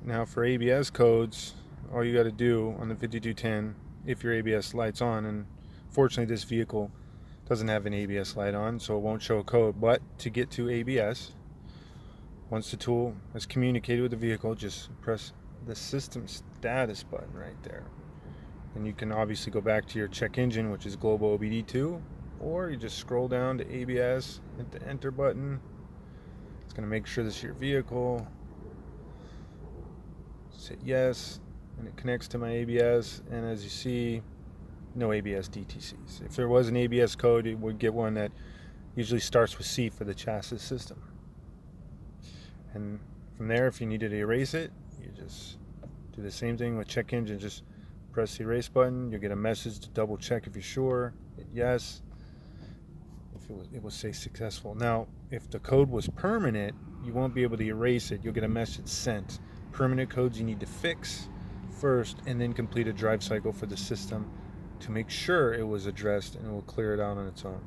Now for ABS codes, all you got to do on the 5210, if your ABS light's on, and fortunately this vehicle doesn't have an ABS light on, so it won't show a code, but to get to ABS, once the tool has communicated with the vehicle, just press the system status button right there. And you can obviously go back to your check engine, which is global OBD2, or you just scroll down to ABS, hit the enter button. It's going to make sure this is your vehicle. Just hit yes, and it connects to my ABS, and as you see, no ABS DTCs. If there was an ABS code, it would get one that usually starts with C for the chassis system. And from there, if you needed to erase it, you just do the same thing with check engine. Just press the erase button. You'll get a message to double check if you're sure. Hit yes. If it will say successful. Now, if the code was permanent, you won't be able to erase it. You'll get a message sent. Permanent codes you need to fix first, and then complete a drive cycle for the system to make sure it was addressed, and it will clear it out on its own.